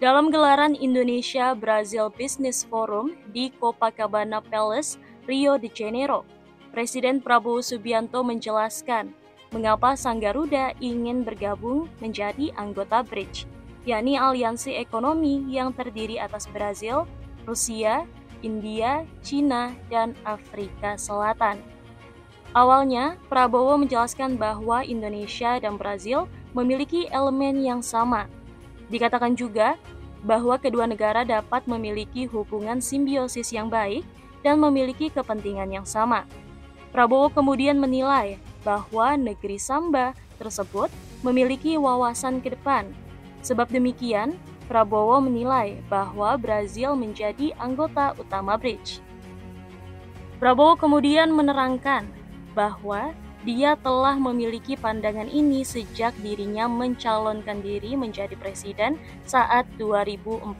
Dalam gelaran Indonesia Brazil Business Forum di Copacabana Palace, Rio de Janeiro, Presiden Prabowo Subianto menjelaskan mengapa Sang Garuda ingin bergabung menjadi anggota BRICS, yakni aliansi ekonomi yang terdiri atas Brazil, Rusia, India, Cina, dan Afrika Selatan. Awalnya, Prabowo menjelaskan bahwa Indonesia dan Brazil memiliki elemen yang sama. Dikatakan juga bahwa kedua negara dapat memiliki hubungan simbiosis yang baik dan memiliki kepentingan yang sama. Prabowo kemudian menilai bahwa negeri Samba tersebut memiliki wawasan ke depan. Sebab demikian, Prabowo menilai bahwa Brazil menjadi anggota utama BRICS. Prabowo kemudian menerangkan bahwa dia telah memiliki pandangan ini sejak dirinya mencalonkan diri menjadi presiden saat 2014.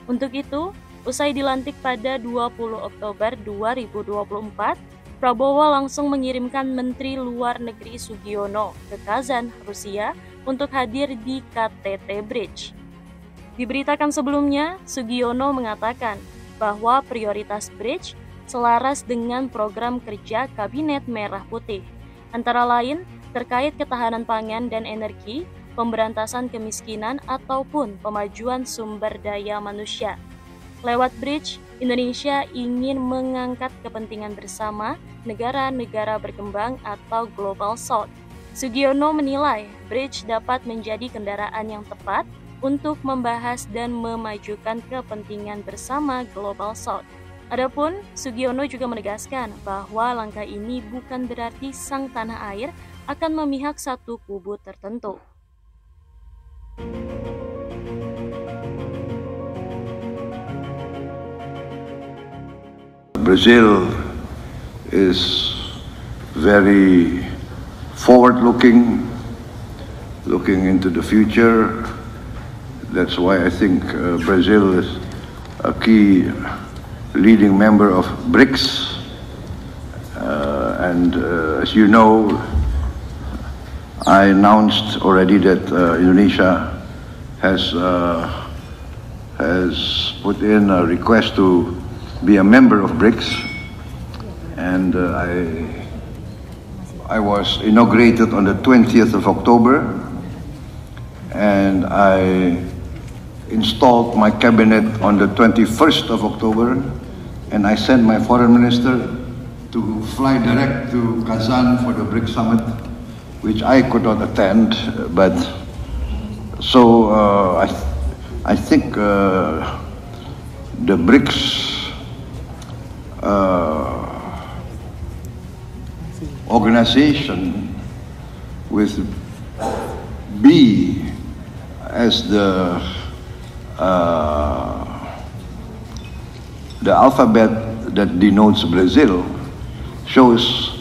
Untuk itu, usai dilantik pada 20 Oktober 2024, Prabowo langsung mengirimkan Menteri Luar Negeri Sugiono ke Kazan, Rusia untuk hadir di KTT BRICS. Diberitakan sebelumnya, Sugiono mengatakan bahwa prioritas BRICS selaras dengan program kerja Kabinet Merah Putih, antara lain terkait ketahanan pangan dan energi, pemberantasan kemiskinan, ataupun pemajuan sumber daya manusia. Lewat BRICS, Indonesia ingin mengangkat kepentingan bersama negara-negara berkembang atau Global South. Sugiono menilai BRICS dapat menjadi kendaraan yang tepat untuk membahas dan memajukan kepentingan bersama Global South. Adapun Sugiono juga menegaskan bahwa langkah ini bukan berarti sang tanah air akan memihak satu kubu tertentu. Brazil is very forward-looking, looking into the future. That's why I think Brazil is a key leading member of BRICS, and as you know, I announced already that Indonesia has put in a request to be a member of BRICS, and I was inaugurated on the 20th of October, and I installed my cabinet on the 21st of October, and I sent my foreign minister to fly direct to Kazan for the BRICS summit, which I could not attend, but so I think the BRICS organization with B as the alphabet that denotes Brazil shows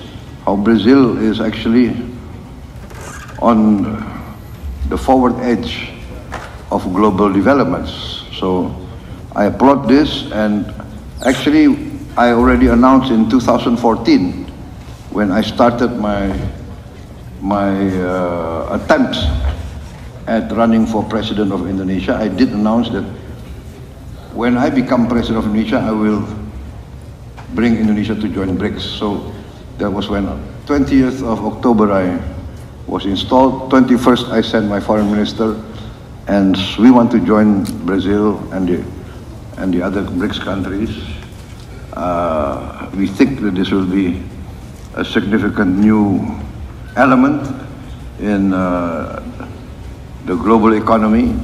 how Brazil is actually on the forward edge of global developments. So I applaud this, and actually I already announced in 2014 when I started my attempts at running for president of Indonesia. I did announce that when I become president of Indonesia, I will bring Indonesia to join BRICS. So that was when 20th of October I was installed. 21st I sent my foreign minister, and we want to join Brazil and the other BRICS countries. We think that this will be a significant new element in the global economy.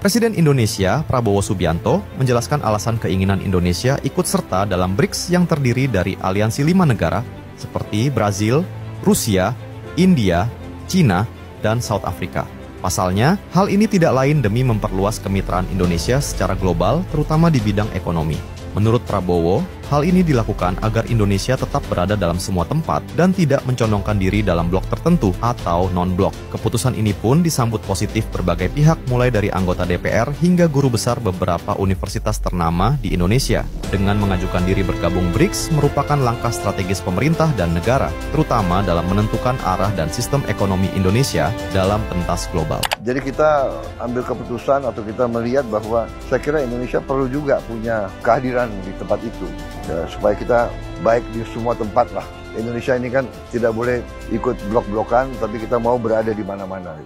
Presiden Indonesia, Prabowo Subianto, menjelaskan alasan keinginan Indonesia ikut serta dalam BRICS yang terdiri dari aliansi 5 negara seperti Brazil, Rusia, India, Cina, dan South Africa. Pasalnya, hal ini tidak lain demi memperluas kemitraan Indonesia secara global, terutama di bidang ekonomi. Menurut Prabowo, Hal ini dilakukan agar Indonesia tetap berada dalam semua tempat dan tidak mencondongkan diri dalam blok tertentu atau non-blok. Keputusan ini pun disambut positif berbagai pihak mulai dari anggota DPR hingga guru besar beberapa universitas ternama di Indonesia. Dengan mengajukan diri bergabung BRICS merupakan langkah strategis pemerintah dan negara, terutama dalam menentukan arah dan sistem ekonomi Indonesia dalam pentas global. Jadi kita ambil keputusan atau kita melihat bahwa saya kira Indonesia perlu juga punya kehadiran di tempat itu. Ya, supaya kita baik di semua tempat lah. Indonesia ini kan tidak boleh ikut blok-blokan, tapi kita mau berada di mana-mana.